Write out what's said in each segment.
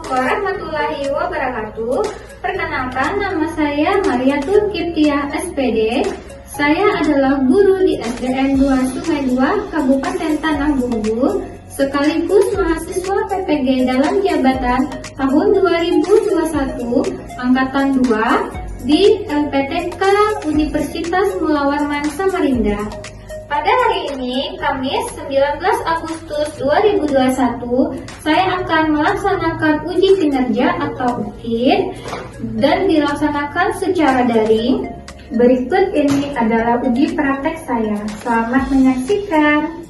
warahmatullahi wabarakatuh. Perkenalkan, nama saya Mariatul Kiptiah SPD. Saya adalah guru di SDN 2 Sungai 2 Kabupaten Tanah Bumbu, sekaligus mahasiswa PPG dalam jabatan tahun 2021 Angkatan 2 di LPTK Universitas Mula Warman Samarinda. Pada hari ini, Kamis 19 Agustus 2021, saya akan melaksanakan uji kinerja atau UKIN dan dilaksanakan secara daring. Berikut ini adalah uji praktek saya. Selamat menyaksikan.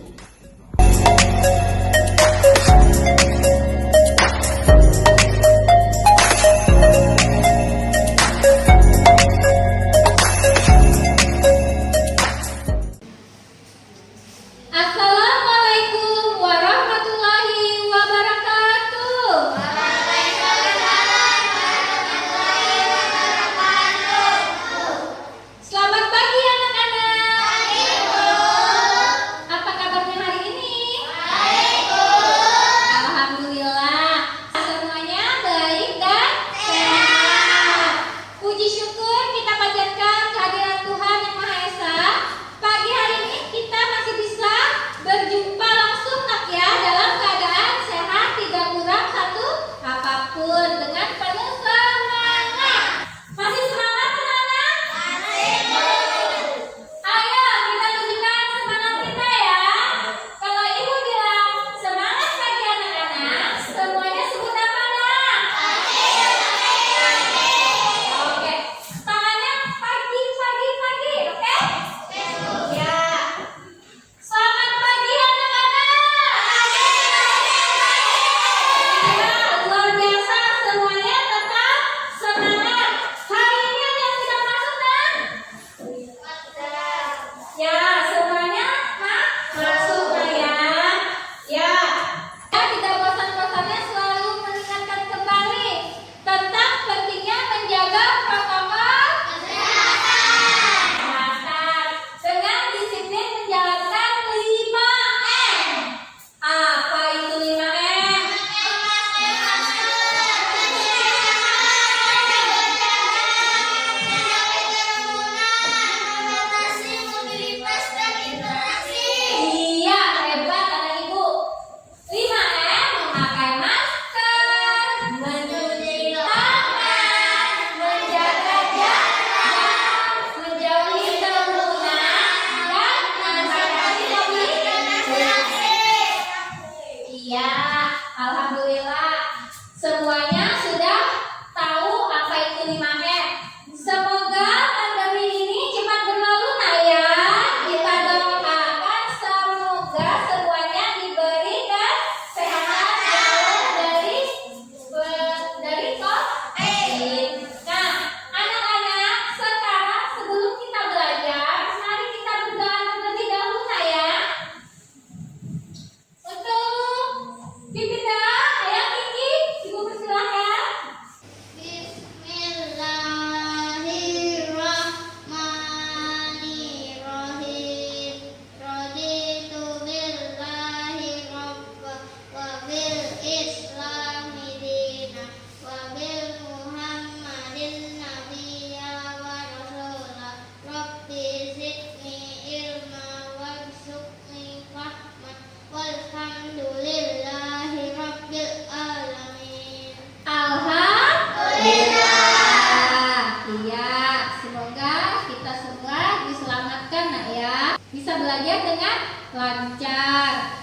Bisa belajar dengan lancar.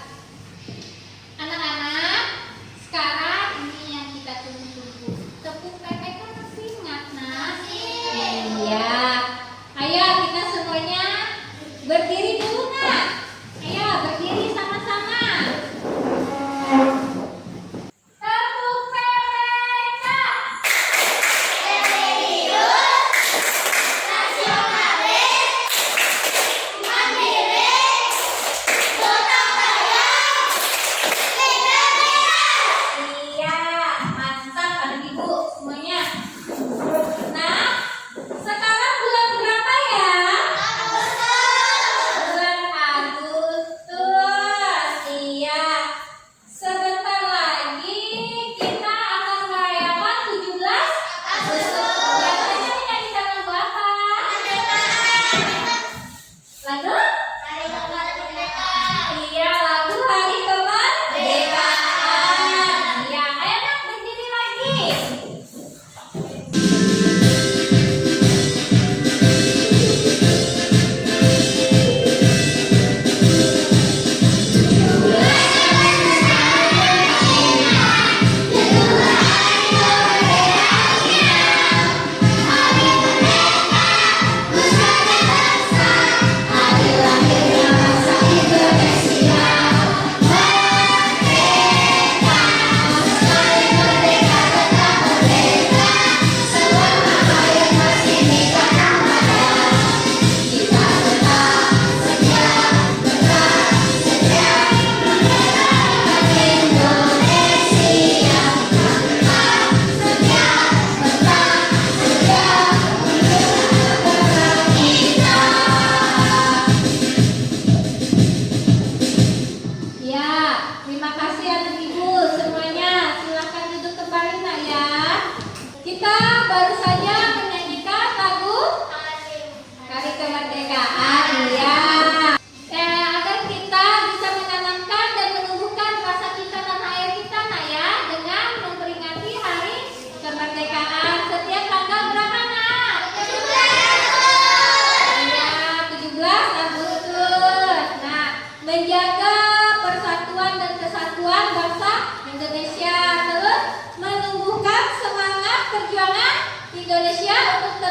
Anak-anak, sekarang ini yang kita tunggu-tunggu. Tepuk PPK masih ingat, nak? Iya. Ayo kita semuanya berdiri dulu, nak. Ayo berdiri sama-sama. Tepuk PPK. Nasionalis, mandiri, gotong royong.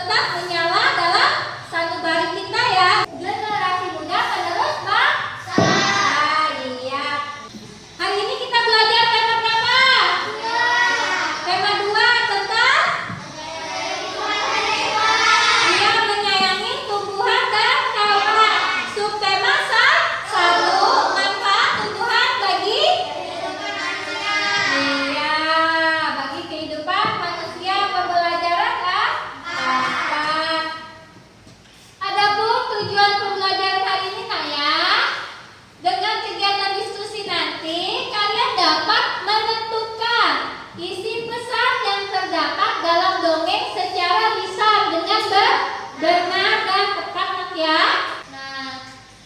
tetap menyala dalam sanubari kita ya. Generasi muda penerus bangsa. Iya. Hari ini kita belajar tema berapa? Tema 2 tentang menyayangi tumbuhan dan hewan. Subtema 1 manfaat tumbuhan bagi bagi kehidupan manusia. Pembelajaran apa? Adapun tujuan pembelajaran hari ini ya, dengan kegiatan diskusi nanti kalian dapat menentukan isi pesan yang terdapat dalam dongeng secara lisan dengan benar dan tepat ya. Nah,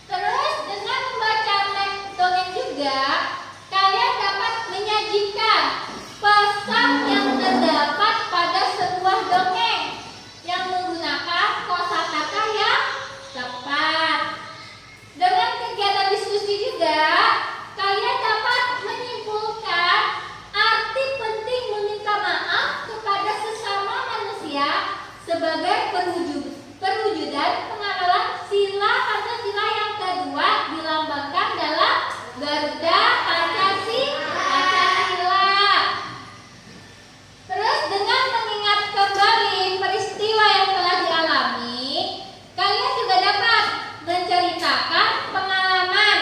terus dengan membaca teks dongeng juga kalian dapat menyajikan pesan yang terdapat pada sebuah dongeng yang menggunakan kosakata yang tepat. Dengan kegiatan diskusi juga kalian dapat menyimpulkan arti penting meminta maaf kepada sesama manusia sebagai perwujudan pengawalan sila Pancasila yang kedua dilambangkan dalam Garuda Pancasila. Terus dengan mengingat kembali peristiwa yang telah dialami, kalian juga dapat menceritakan pengalaman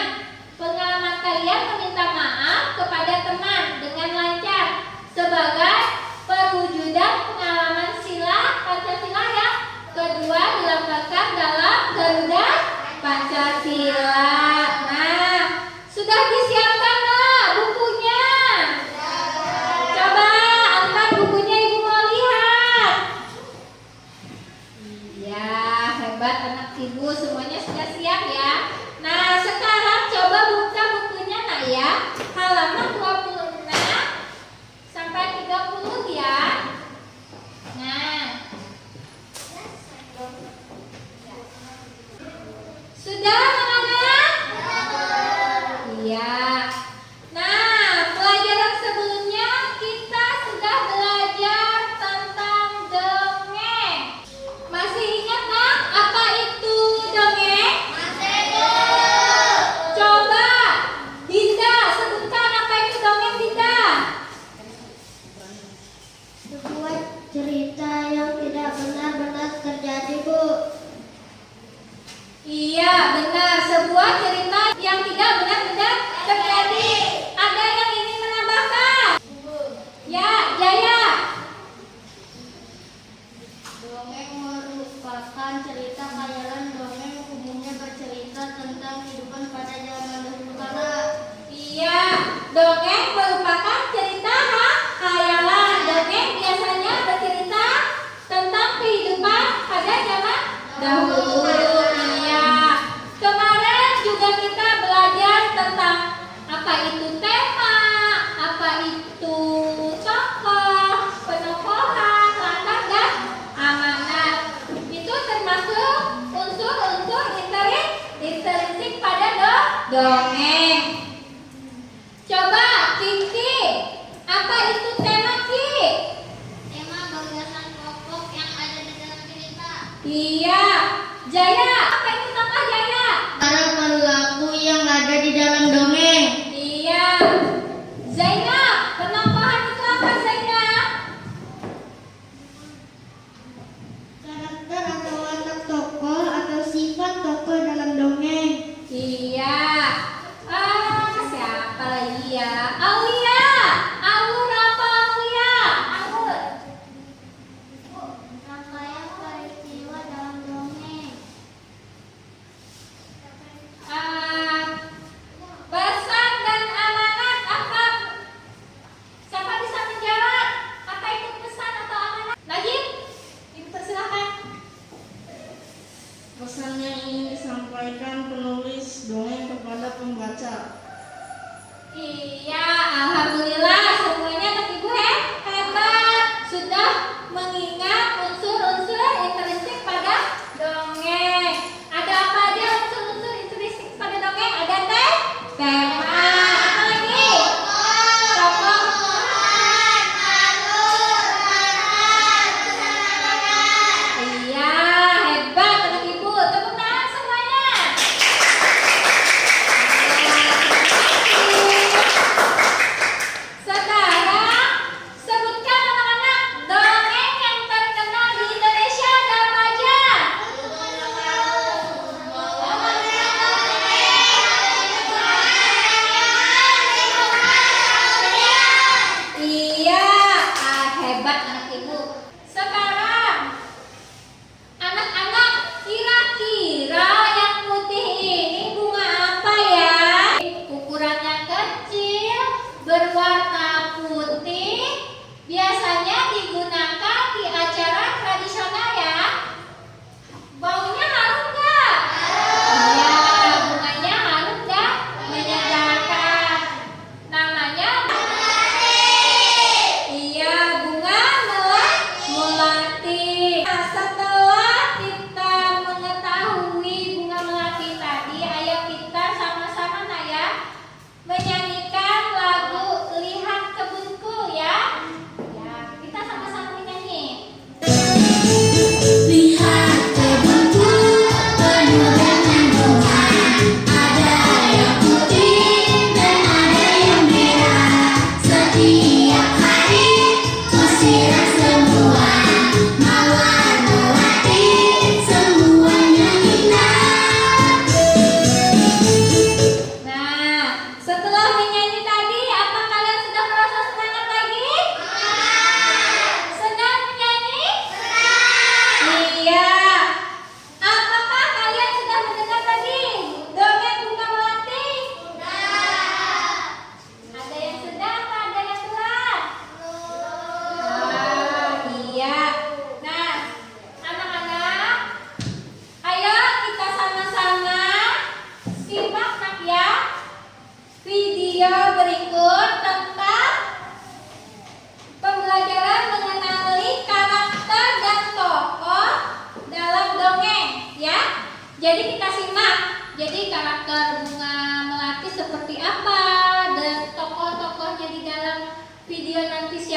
kalian meminta maaf kepada teman dengan lancar sebagai perwujudan pengalaman sila Pancasila yang kedua dilambangkan dalam Garuda Pancasila. Nah, sudah disiapkan bukunya? Coba angkat bukunya, Ibu mau lihat. Iya, hebat anak Ibu, semuanya sudah siap ya. Nah, sekarang coba buka bukunya ya. Halaman 26 sampai 30 ya. Nah, sudah anak-anak? Iya. Nah, pelajaran sebelumnya kita sudah belajar tentang dongeng. Masih ingat apa itu dongeng? Coba Dinda sebutkan apa itu dongeng, Dinda. Sebuah cerita yang tidak benar-benar terjadi, Bu. Iya, benar. Sebuah cerita yang tidak benar-benar terjadi. Ada yang ingin menambahkan? Ya, Jaya. Dongeng merupakan cerita khayalan. Dongeng umumnya bercerita tentang kehidupan pada zaman dahulu kala. Iya, dongeng merupakan cerita khayalan. Dongeng biasanya bercerita tentang kehidupan pada zaman dahulu. Iya. Kemarin juga kita belajar tentang apa itu tema, apa itu tokoh, penokohan, latar dan amanat. Itu termasuk unsur-unsur intrinsik pada dongeng. Coba Kiki, apa itu tema Ki? Tema gagasan pokok yang ada di dalam cerita. Iya. Jaya, apa itu tokoh Jaya? Para perilaku yang ada di dalam dongeng. Iya. Zainab, penokohan itu apa Zainab? Karakter atau watak tokoh atau sifat tokoh dalam dongeng. Iya.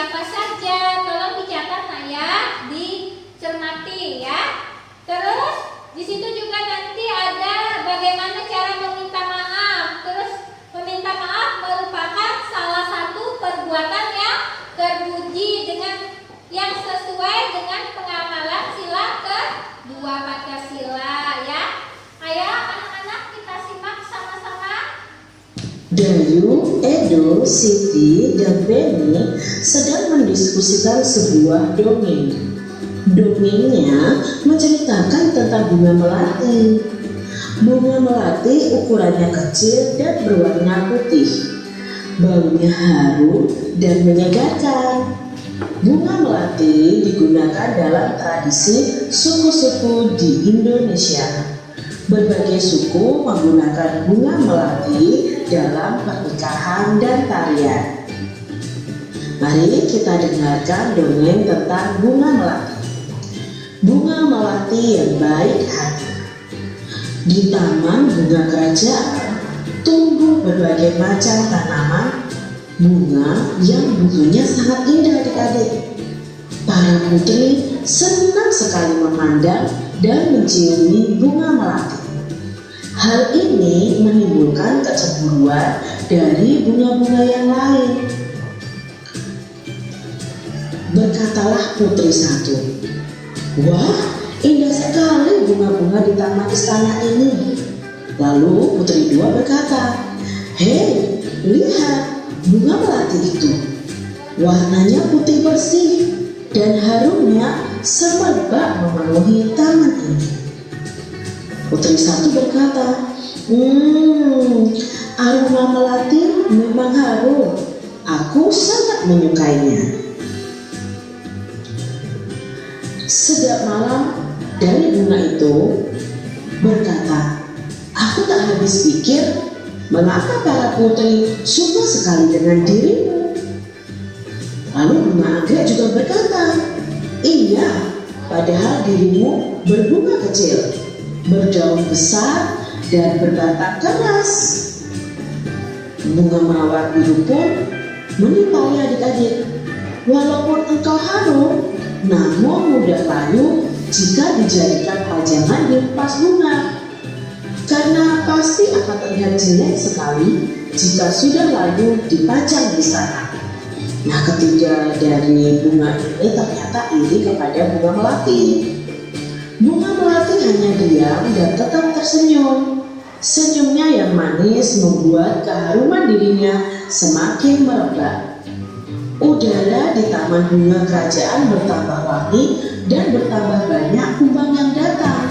siapa saja. Tolong dicatat nah ya, dicermati ya. Terus di situ juga nanti ada bagaimana cara meminta maaf. Terus meminta maaf merupakan salah satu perbuatan yang terpuji dengan yang sesuai dengan pengamalan sila kedua Pancasila ya. Ayo anak-anak kita simak sama-sama. Dayu, Edo, Siti, dan Benny sedang mendiskusikan sebuah dongeng. Dongengnya menceritakan tentang bunga melati. Bunga melati ukurannya kecil dan berwarna putih. Baunya harum dan menyegarkan. Bunga melati digunakan dalam tradisi suku-suku di Indonesia. Berbagai suku menggunakan bunga melati dalam pernikahan dan tarian. Mari kita dengarkan dongeng tentang bunga melati. Bunga melati yang baik hati. Di taman bunga kerajaan tumbuh berbagai macam tanaman bunga yang bunganya sangat indah adik-adik. Para putri senang sekali memandang dan menciumi bunga melati. Hal ini menimbulkan kecemburuan dari bunga-bunga yang lain. Berkatalah putri satu, "Wah, indah sekali bunga-bunga di taman istana ini." Lalu putri dua berkata, "Hei, lihat bunga melati itu. Warnanya putih bersih dan harumnya semerbak memenuhi taman ini." Putri satu berkata, "Aroma melati memang harum. Aku sangat menyukainya." Setiap malam dari bunga itu berkata, "Aku tak habis pikir mengapa para putri suka sekali dengan dirimu." Lalu bunga anggrek juga berkata, "Iya, padahal dirimu berbunga kecil, berdaun besar dan berbatang keras." Bunga mawar biru pun menimpali adik-adik, "Walaupun engkau harum, namun mudah layu jika dijadikan pajangan di pas bunga, karena pasti akan terlihat jelek sekali jika sudah layu dipajang di sana." Nah, ketiga dari bunga ini ternyata iri kepada bunga melati. Bunga melati hanya diam dan tetap tersenyum. Senyumnya yang manis membuat keharuman dirinya semakin merebak. Udara di taman bunga kerajaan bertambah wangi dan bertambah banyak kumbang yang datang.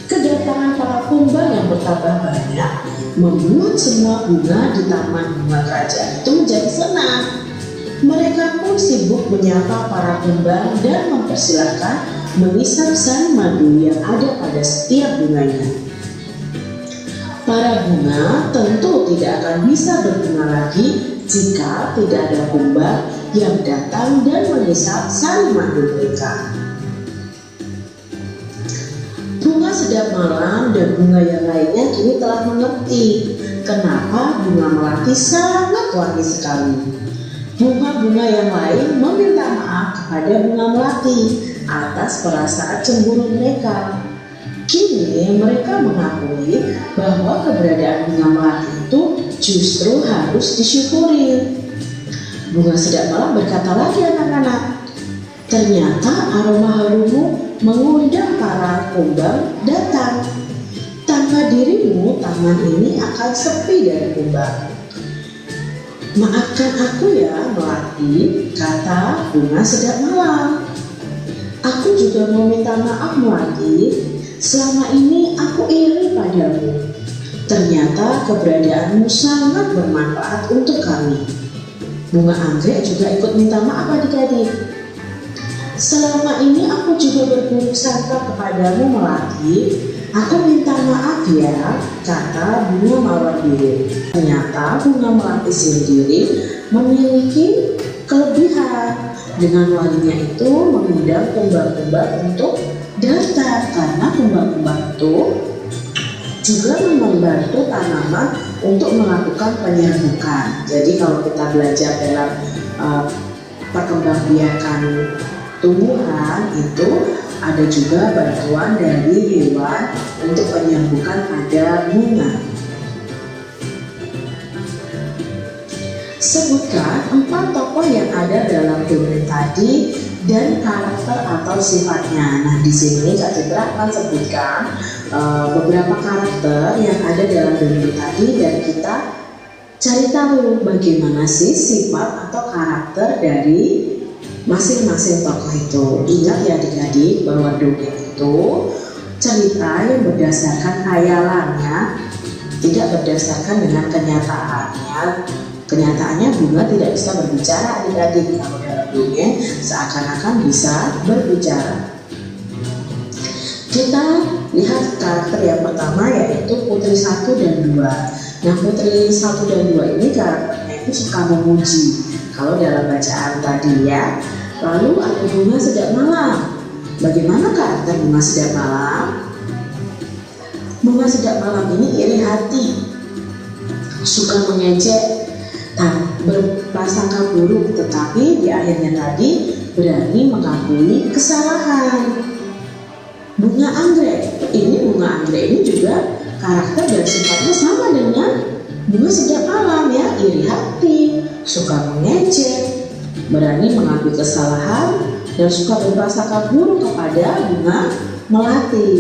Kedatangan para kumbang yang bertambah banyak membuat semua bunga di taman bunga kerajaan itu menjadi senang. Mereka pun sibuk menyapa para kumbang dan mempersilahkan mengisap sari madu yang ada pada setiap bunganya. Para bunga tentu tidak akan bisa berbunga lagi jika tidak ada kumbang yang datang dan mengisap sari madu mereka. Bunga sedap malam dan bunga yang lainnya kini telah mengerti kenapa bunga melati sangat wangi sekali. Bunga-bunga yang lain meminta maaf kepada bunga melati atas perasaan cemburu mereka. Kini mereka mengakui bahwa keberadaan bunga melati itu justru harus disyukuri. Bunga sedap malam berkata lagi, "Anak-anak, ternyata aroma harummu mengundang para kumbang datang. Tanpa dirimu, taman ini akan sepi dari kumbang. Maafkan aku ya, Melati," kata bunga sedap malam. "Aku juga mau minta maaf, Melati. Selama ini aku iri padamu. Ternyata keberadaanmu sangat bermanfaat untuk kami." Bunga anggrek juga ikut minta maaf adik-adik. "Selama ini aku juga berburuk sangka kepadamu, Melati. Aku minta maaf ya," kata bunga mawar biru. Ternyata bunga melati sendiri memiliki kelebihan. Dengan wanginya itu mengundang kumbang-kumbang untuk datang, karena kumbang-kumbang itu juga membantu tanaman untuk melakukan penyerbukan. Jadi kalau kita belajar dalam perkembangbiakan tumbuhan itu ada juga bantuan dari hewan untuk penyembuhan pada bunga. Sebutkan 4 tokoh yang ada dalam dongeng tadi dan karakter atau sifatnya. Nah, di sini Kak Citra akan sebutkan beberapa karakter yang ada dalam dongeng tadi dan kita cari tahu bagaimana sih sifat atau karakter dari masing-masing tokoh itu. Ingat ya adik-adik bahwa dongeng itu cerita yang berdasarkan khayalannya, tidak berdasarkan dengan kenyataannya. Kenyataannya bunga tidak bisa berbicara adik-adik. Kalau dalam dongeng seakan-akan bisa berbicara. Kita lihat karakter yang pertama yaitu Putri 1 dan 2. Nah, Putri 1 dan 2 ini karakternya itu suka memuji kalau dalam bacaan tadi ya. Lalu ada Bunga Sedap Malam. Bagaimana karakter Bunga Sedap Malam? Bunga Sedap Malam ini iri hati, suka mengejek, berprasangka buruk, tetapi di akhirnya tadi berani mengakui kesalahan. Bunga Anggrek, bunga anggrek ini juga karakter dan sifatnya sama dengan Bunga Sedap Malam ya, iri hati, suka mengejek, berani mengakui kesalahan, dan suka berprasangka buruk kepada Bunga Melati.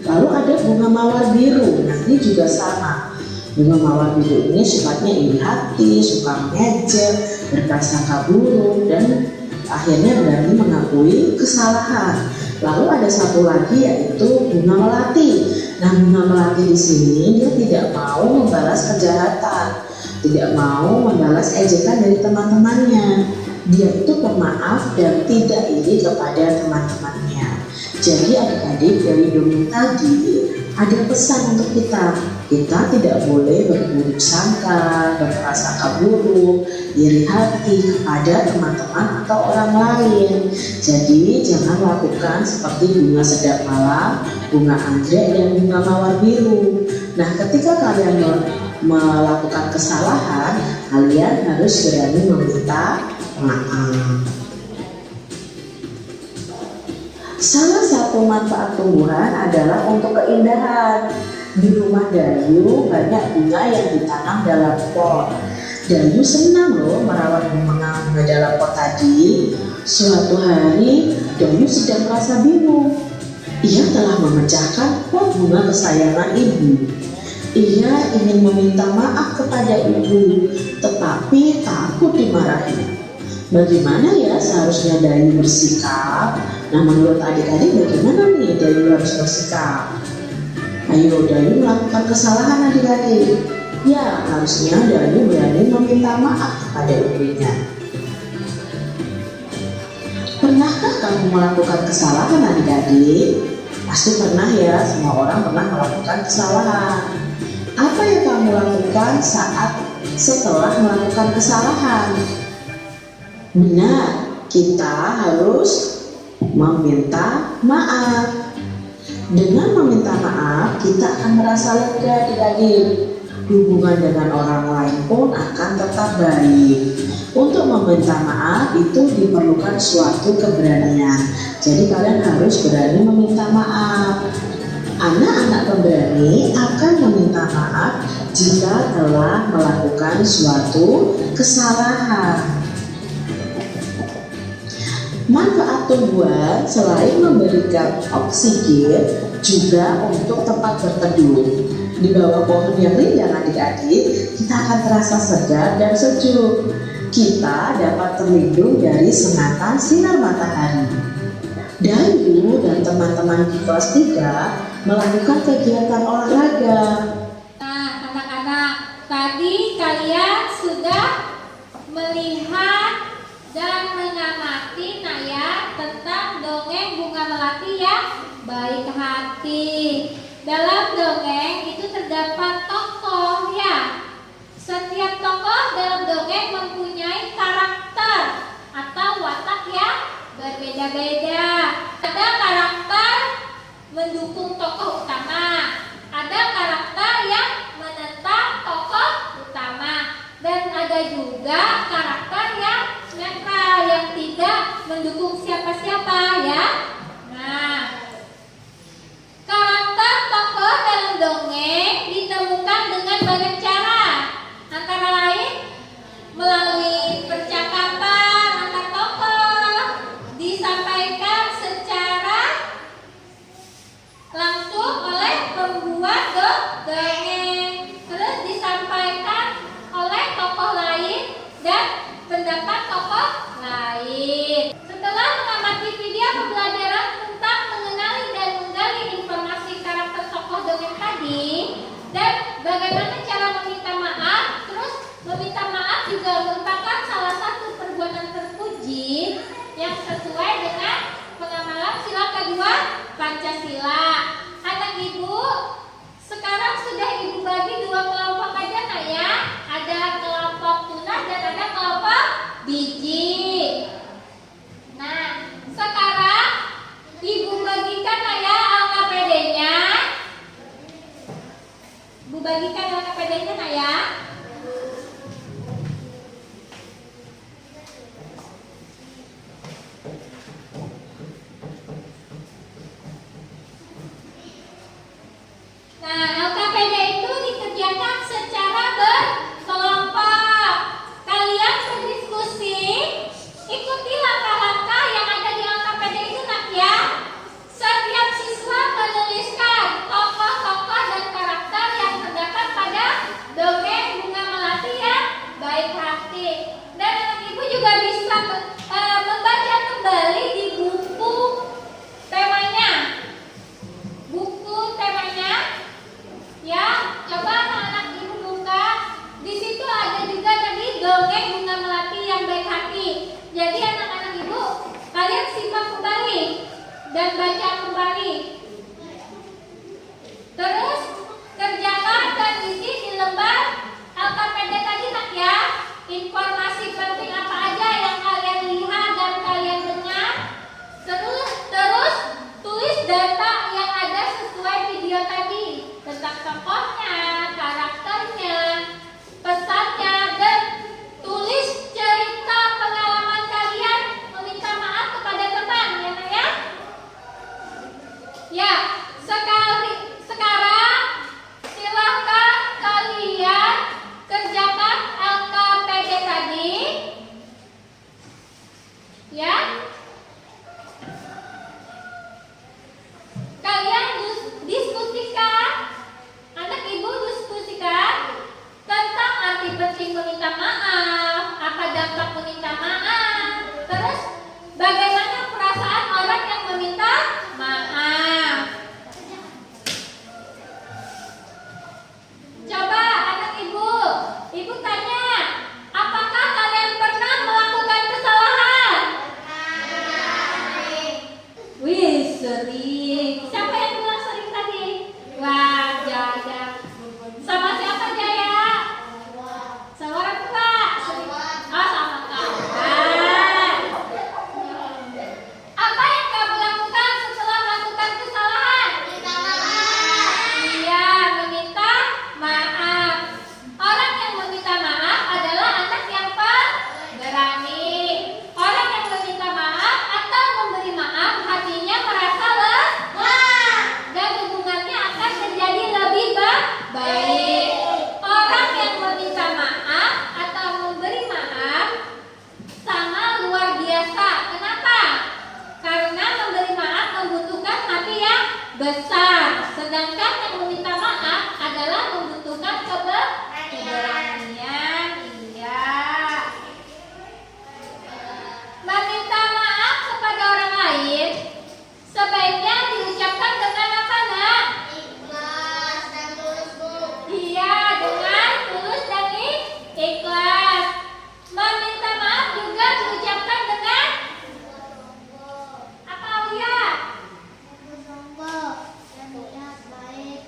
Lalu ada Bunga Mawar Biru, nah ini juga sama. Bunga Mawar Biru ini sifatnya iri hati, suka mengejek, berprasangka buruk, dan akhirnya berani mengakui kesalahan. Lalu ada satu lagi yaitu Bunga Melati. Nah, Bunga Melati di sini dia tidak mau membalas kejahatan, tidak mau membalas ejekan dari teman-temannya. Dia itu pemaaf dan tidak iri kepada teman-temannya. Jadi adik-adik dari dongeng tadi ada pesan untuk kita. Kita tidak boleh berburuk sangka, berprasangka buruk, iri hati kepada teman-teman atau orang lain. Jadi jangan lakukan seperti Bunga Sedap Malam, Bunga Anggrek, dan Bunga Mawar Biru. Nah, ketika kalian melakukan kesalahan, kalian harus berani meminta maaf. Salah satu manfaat tumbuhan adalah untuk keindahan. Di rumah Dayu banyak bunga yang ditanam dalam pot. Dayu senang loh merawat bunga dalam pot tadi. Suatu hari Dayu sedang merasa bingung. Ia telah memecahkan pot bunga kesayangan ibu. Ia ingin meminta maaf kepada ibu, tetapi takut dimarahi. Bagaimana ya seharusnya Dayu bersikap? Nah, menurut adik-adik bagaimana nih Dayu harus bersikap? Ayo Dayu melakukan kesalahan adik-adik. Ya, harusnya Dayu berani meminta maaf kepada ibunya. Pernahkah kamu melakukan kesalahan adik-adik? Pasti pernah ya, semua orang pernah melakukan kesalahan. Apa yang kamu lakukan setelah melakukan kesalahan? Benar, kita harus meminta maaf. Dengan meminta maaf, kita akan merasa lega adik-adik. Hubungan dengan orang lain pun akan tetap baik. Untuk meminta maaf itu diperlukan suatu keberanian. Jadi kalian harus berani meminta maaf. Anak-anak pemberani akan meminta maaf jika telah melakukan suatu kesalahan. Manfaat tumbuhan selain memberikan oksigen juga untuk tempat berteduh. Di bawah pohon yang rindang adik-adik, kita akan terasa segar dan sejuk. Kita dapat terlindung dari sengatan sinar matahari. Dayu dan teman-teman di kelas 3 melakukan kegiatan olahraga. Nah, anak-anak, tadi kalian sudah melihat dan mengamati tentang dongeng Bunga Melati ya, baik hati. Dalam dongeng itu terdapat tokoh ya. Setiap tokoh dalam dongeng mempunyai karakter atau watak yang berbeda-beda. Ada karakter mendukung tokoh utama, ada karakter yang menentang tokoh utama, dan ada juga karakter yang netral, yang mendukung siapa-siapa ya. Nah, karakter tokoh dalam dongeng ditemukan dengan banyak cara, antara lain melalui percakapan antar tokoh, disampaikan secara langsung oleh pembuat dongeng, terus disampaikan oleh tokoh lain dan pendapat tokoh lain. Setelah mengamati video pembelajaran tentang mengenali dan menggali informasi karakter tokoh dongeng tadi dan bagaimana cara meminta maaf, terus meminta maaf juga merupakan salah satu perbuatan terpuji yang sesuai dengan pengamalan sila kedua Pancasila. Anak ibu, sekarang sudah ibu bagi dua kelompok aja nak ya. Ada kelompok tunas dan ada kelompok biji. Nah, sekarang ibu bagikan lah ya angka PD-nya. Ibu bagikan angka PD-nya nak ya. Nah, LKPD itu dikerjakan secara berkelompok. Kalian berdiskusi, ikuti langkah-langkah yang ada di LKPD itu nak ya. Setiap siswa menuliskan tokoh-tokoh dan karakter yang terdapat pada dongeng Bunga Melati yang baik hati. Dan anak ibu juga bisa membaca kembali di buku temanya. Buku temanya. Ya, coba anak-anak ibu buka. Di situ ada juga tadi dongeng Bunga Melati yang baik hati. Jadi anak-anak ibu, kalian simak kembali dan baca kembali. Terus kerjakan dan isi di lembar LKPD tadi nak ya. Informasi penting apa aja yang kalian lihat dan kalian dengar. Terus tulis data yang ada sesuai video tadi tentang tokohnya, karakternya, pesannya, dan tulis cerita pengalaman kalian meminta maaf kepada teman ya nak ya. Ya, sekarang silahkan kalian kerjakan LKPD tadi. Ya. Kalian diskusikan, anak ibu diskusikan tentang arti penting meminta maaf, apa dampak meminta maaf, terus bagaimana perasaan orang yang meminta maaf. Coba anak ibu tanya, apakah kalian pernah melakukan kesalahan? Wih, sering. Siapa yang bilang sering tadi? Wah, Jaya. Sama siapa Jaya? Sama orang tua. Oh, sama kawan. Apa yang kamu lakukan setelah melakukan kesalahan? Minta maaf. Iya, meminta maaf. Orang yang meminta maaf adalah anak yang berani. Orang yang meminta maaf atau memberi maaf hatinya merasa lega dan hubungannya akan menjadi lebih baik. Orang yang meminta maaf atau memberi maaf sama luar biasa. Kenapa? Karena memberi maaf membutuhkan hati yang besar, sedangkan yang meminta maaf adalah membutuhkan keberanian. Iya. Meminta maaf kepada orang lain sebaiknya diucapkan dengan apa nak? Ikhlas dan tulus, Bu. Iya, dengan tulus dan ikhlas. Meminta maaf juga diucapkan dengan apa Aulia? Sungguh dan niat baik.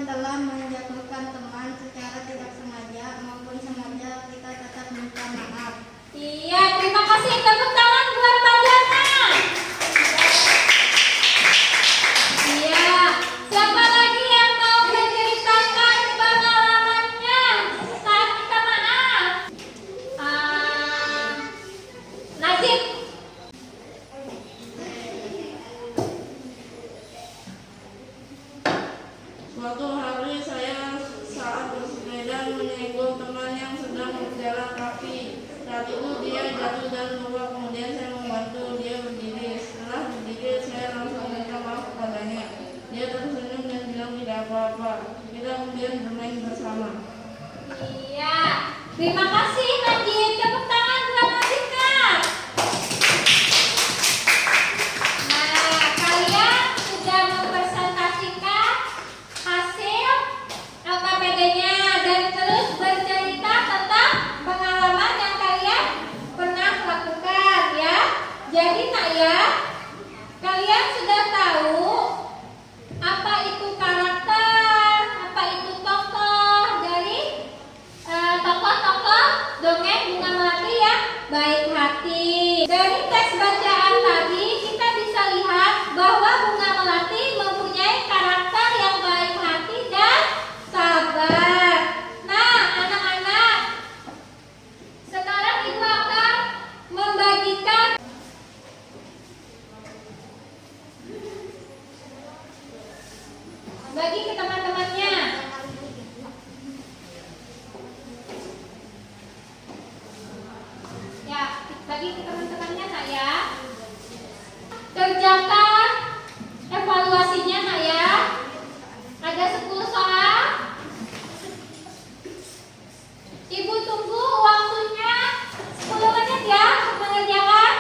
telah menjatuhkan teman secara tidak sengaja maupun sengaja, kita tetap minta maaf. Iya, terima kasih. Tepuk tangan buat Pak Jana. Iya, siapa lagi yang mau menceritakan pengalamannya saat minta maaf? Najib. Suatu hari saya saat bersepeda menyinggung teman yang sedang berjalan kaki. Saat itu dia jatuh dan luka, kemudian saya membantu dia berdiri. Setelah berdiri, saya langsung minta maaf kepadanya. Dia tersenyum dan bilang tidak apa-apa. Kita kemudian bermain bersama. Iya, terima kasih Najib. Tepuk tangan buat Najib, Kak. Nah, kalian sudah mempresentasikan hasil LKPD-nya dan terus bercerita tentang pengalaman yang kalian pernah lakukan ya. Jadi nak ya, kalian sudah tahu apa itu karakter, apa itu tokoh dari tokoh-tokoh dongeng Bunga Melati yang baik hati. Dari teks bacaan tadi kita bisa lihat bahwa Bunga Melati mempunyai karakter yang baik hati dan sabar. Nah, anak-anak, sekarang ibu akan membagikan bagi ke teman-temannya. Ya, bagi ke teman-temannya nak ya. Kerjakan evaluasinya nak ya. Ada 10 soal. Ibu tunggu waktunya 10 menit ya untuk mengerjakan.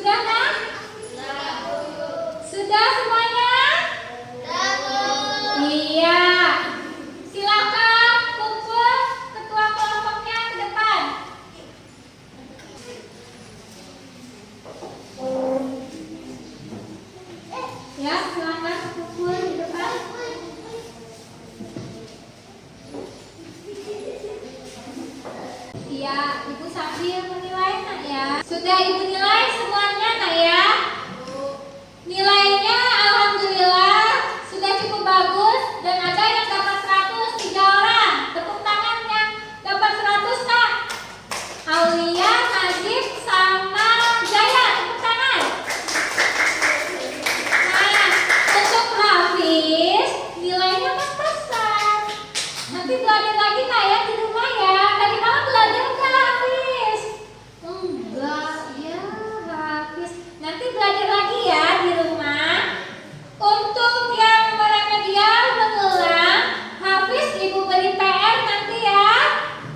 Sudah kan? Sudah semuanya? Iya. Silakan kumpul ketua kelompoknya ke depan. Ya, silakan kumpul di depan. Iya, ibu sambil menilai nak ya. Sudah ibu nilai semuanya nak ya. Nilainya alhamdulillah sudah cukup bagus dan ada yang dapat 100, 3 orang. Tepuk tangan yang dapat 100 Kak. Aulia, Najib, sama Jaya. Tepuk tangan. Nah, untuk Hafiz nilainya pas-pasan. Nanti belajar lagi Kak ya di rumah ya. Tadi malam belajar nggak Hafiz? Enggak ya Hafiz. Nanti belajar lagi ya di rumah. Untuk yang remedial mengulang, Hafiz ibu beri PR nanti ya.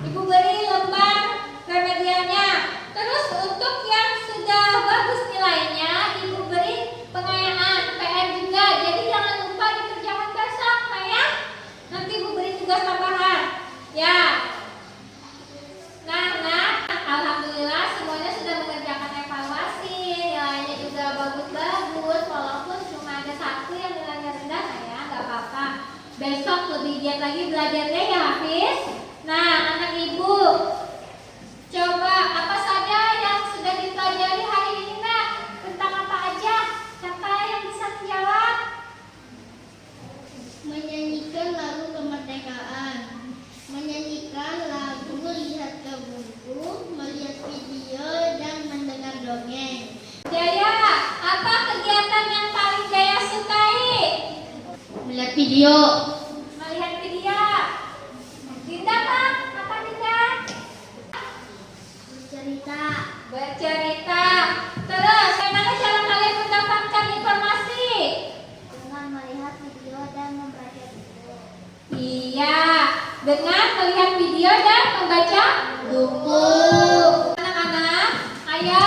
Ibu beri lembar remedialnya. Terus untuk yang sudah bagus nilainya, ibu beri pengayaan PR juga. Jadi jangan lupa dikerjakan besok, Pak ya. Nanti ibu beri tugas tambahan. Ya. Nah, alhamdulillah semuanya sudah mengerjakan evaluasi. Nilainya juga bagus-bagus. Walaupun cuma ada 1 yang nilainya rendah, nah ya nggak apa-apa. Besok lebih giat lagi belajarnya ya Hafiz. Nah, anak ibu, coba apa saja yang sudah dipelajari hari ini nak? Tentang apa aja? Siapa yang bisa menjawab? Menyanyikan lagu kemerdekaan, menyanyikan lagu, lihat ke buku, melihat video, dan mendengar dongeng. Jaya, apa kegiatan yang paling Jaya sukai? Melihat video. Melihat video. Dinda Pak, apa Dinda? Bercerita. Bercerita. Terus, bagaimana cara kalian mendapatkan informasi? Dengan melihat video dan membaca buku. Iya, dengan melihat video dan membaca buku. Anak-anak, ayo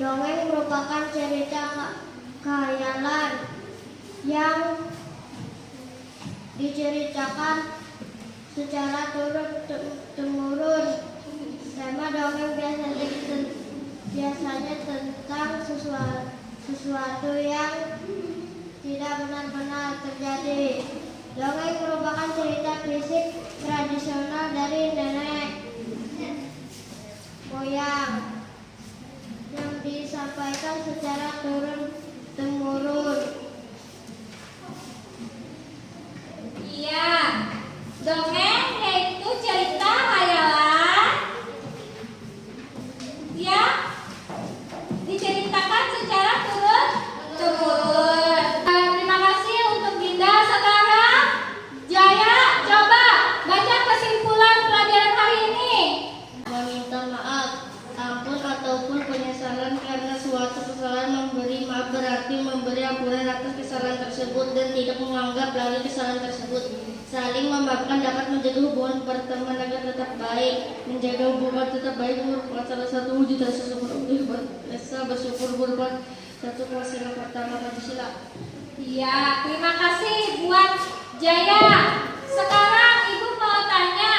Dongeng merupakan cerita khayalan yang diceritakan secara turun-temurun. Tema dongeng biasanya tentang sesuatu yang tidak benar-benar terjadi. Dongeng merupakan cerita fisik tradisional dari nenek moyang yang disampaikan secara turun-temurun. Iya, dongeng yaitu cerita khayalan yang diceritakan secara turun-temurun. Terima kasih untuk Dinda. Sekarang Jaya, coba baca kesimpulan pelajaran hari ini. Meminta maaf, ampun ataupun penyesalan karena suatu kesalahan. Memberi maaf berarti memberi ampunan atas kesalahan tersebut dan tidak menganggap lagi kesalahan tersebut. Saling memaafkan dapat menjaga hubungan pertemanan agar tetap baik. Menjaga hubungan tetap baik merupakan salah satu wujud rasa bersyukur merupakan satu wasilah pertama Pancasila. Iya, terima kasih buat Jaya. Sekarang Ibu mau tanya,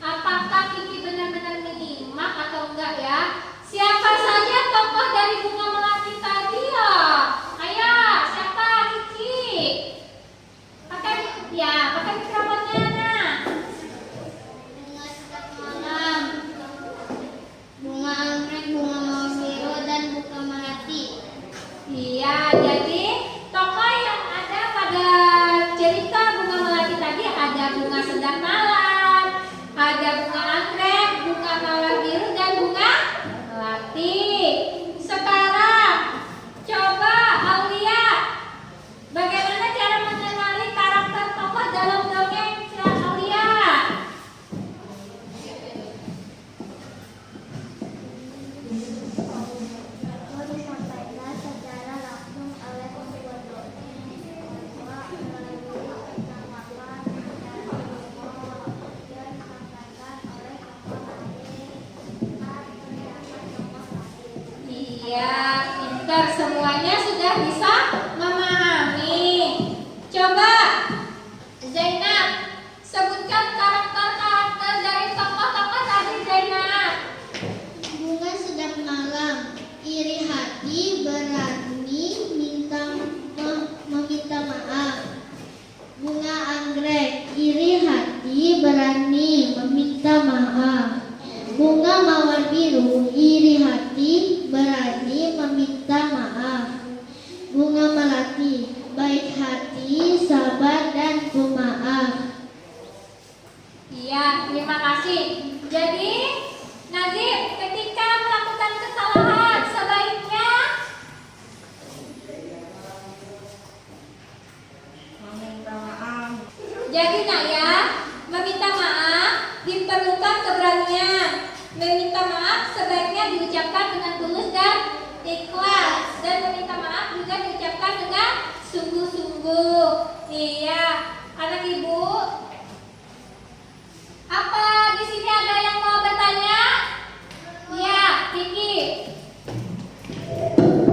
apakah Kiki benar-benar menyimak atau enggak ya? Siapa saja tokoh dari Bunga Melati tadi ya? Ayo, siapa Kiki? Pakai mikrofonnya, nah. Bunga Sedap Malam, bunga anggrek, bunga mawar biru, dan bunga melati. Iya, jadi tokoh yang ada pada cerita Bunga Melati tadi ada Bunga Sedap Malam, ada bunga anggrek, bunga mawar biru, dan bunga melati. Sekarang coba Aulia, bagaimana cara mengenali karakter tokoh dalam dongeng Aulia? Tokoh disampaikan secara langsung oleh pembuat dongeng bahwa melalui percakapan dan humor yang disampaikan oleh tokoh lain atau tokoh lain. Iya, pintar, semuanya sudah bisa memahami. Coba Zainab, sebutkan karakter-karakter dari tokoh-tokoh tadi, Zainab. Bunga Sedap Malam, iri hati, berani meminta maaf. Bunga Anggrek, iri hati, berani meminta maaf. Bunga Mawar Biru, iri hati, berani meminta maaf. Bunga Melati, baik hati, sabar, dan pemaaf. Iya, terima kasih. Jadi, Nazif, ketika melakukan kesalahan, sebaiknya Meminta maaf. jadi Naya, meminta maaf diperlukan keberanian. Meminta maaf sebaiknya diucapkan dengan tulus dan ikhlas, dan meminta maaf juga diucapkan dengan sungguh-sungguh. Iya, anak ibu. Apa di sini ada yang mau bertanya? Iya, Kiki.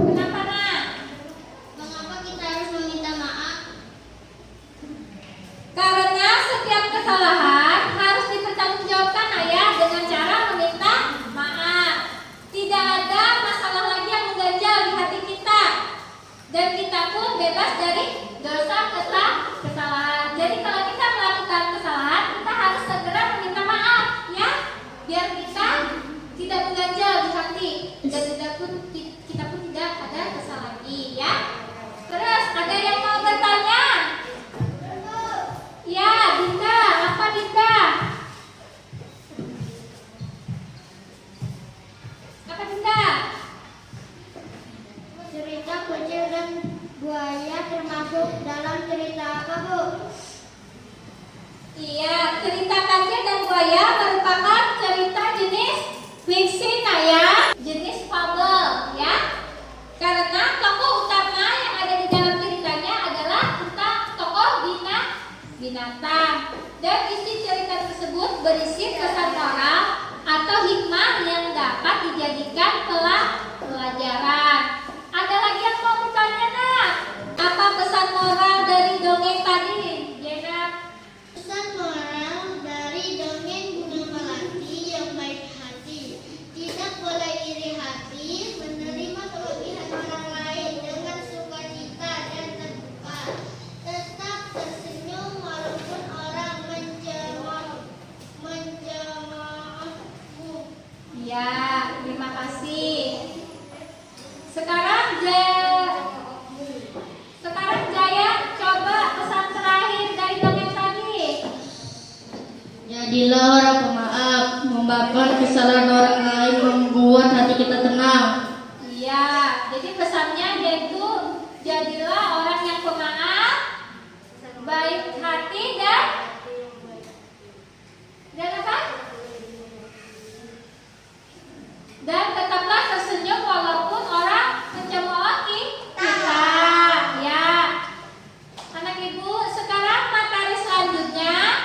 Kenapa, Nak? Mengapa kita harus meminta maaf? Karena setiap kesalahan harus dipertanggungjawabkan ayah dengan cara meminta maaf. Tidak ada masalah lagi yang mengganjal di hati kita, dan kita pun bebas dari dosa kesalahan. Jadi kalau kita melakukan kesalahan, kita harus segera meminta maaf, ya, biar kita tidak mengganjal di hati dan kita pun tidak ada dosa lagi, ya. Terus ada yang mau bertanya? Ya, Dinda, apa Dinda? Apa Dinda? Cerita kucing dan buaya termasuk dalam cerita apa, Bu? Iya, cerita kancil dan buaya merupakan cerita jenis fiksi, Naya, jenis fabel, ya. Karena tokoh utama yang ada di dalam ceritanya adalah tokoh binatang, dan isi cerita tersebut berisi pesan moral atau hikmah yang dapat dijadikan Ya, terima kasih. Sekarang Jaya coba pesan terakhir dari dongeng tadi. Jadilah orang pemaaf, memaafkan kesalahan orang lain membuat hati kita tenang. Iya, jadi pesannya yaitu jadilah orang yang pemaaf, baik hati dan apa? Dan tetaplah tersenyum walaupun orang mencemoohi kita. Ya, anak ibu, sekarang materi selanjutnya.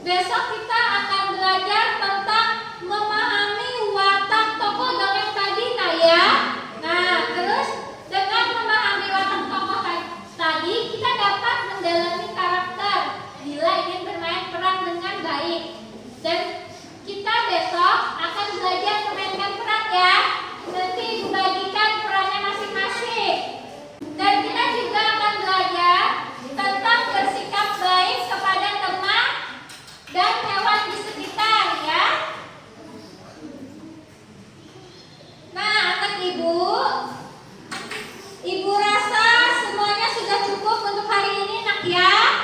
Besok kita akan belajar tentang memahami watak tokoh dongeng tadi, nah ya. Nah, terus dengan memahami watak tokoh tadi, kita dapat mendalami karakter bila ingin bermain peran dengan baik. Dan kita besok akan belajar memainkan peran ya. Nanti dibagikan perannya masing-masing. Dan kita juga akan belajar tentang bersikap baik kepada teman dan hewan di sekitar ya. Nah, anak ibu rasa semuanya sudah cukup untuk hari ini nak ya.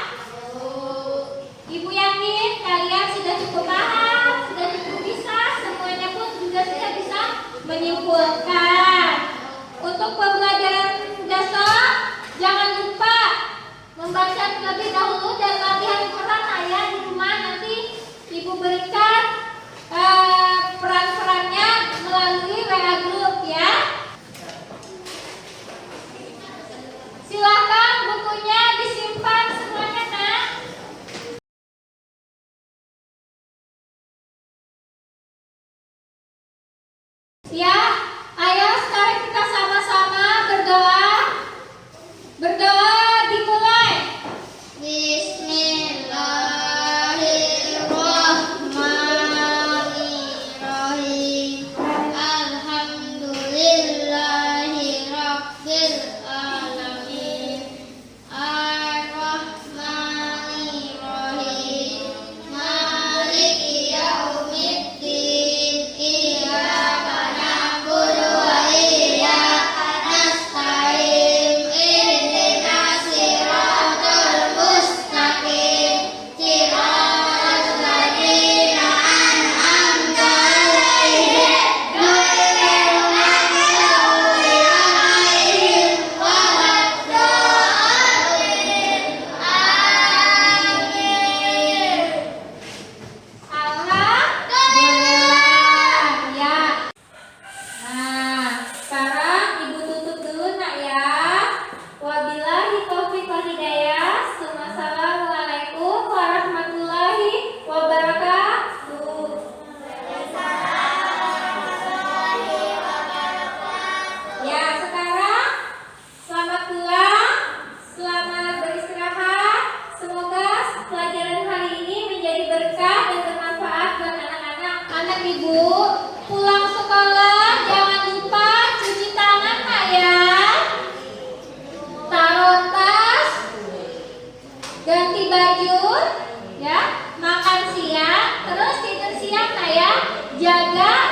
Ibu yakin kalian sudah cukup paham, sudah cukup bisa, semuanya pun juga sudah bisa menyimpulkan. Untuk pembelajaran besok, jangan lupa membaca terlebih dahulu dan latihan peran ayah di rumah. Nanti ibu berikan peran-perannya melalui WA Group ya. Silakan bukunya disimpan semuanya nak. Ya, ayo sekarang kita sama-sama berdoa. Berdoa dimulai. Bismillahirrahmanirrahim. Alhamdulillahirabbil alamin. Ar-Rahmanirrahim. Maliki yaumiddin. Iyyaka na'budu wa iyyaka nasta'in. Ihdinas siratal mustaqim. Siratal ladzina an'amta 'alaihim ghairil maghdubi 'alaihim waladdallin. Amin. Alhamdulillah ya. Nah, sekarang ibu tutup dulu nak ya. Wabillahi taufiq wal hidayah. Assalamualaikum warahmatullahi wabarakatuh. Ya, sekarang selamat pulang, selamat beristirahat. Semoga pelajaran hari ini menjadi berkah dan bermanfaat buat anak-anak. Anak ibu, pulang sekolah jangan lupa cuci tangan nak ya. Taruh tas, ganti baju, ya, makan siang, terus tidur siang nak ya. Jaga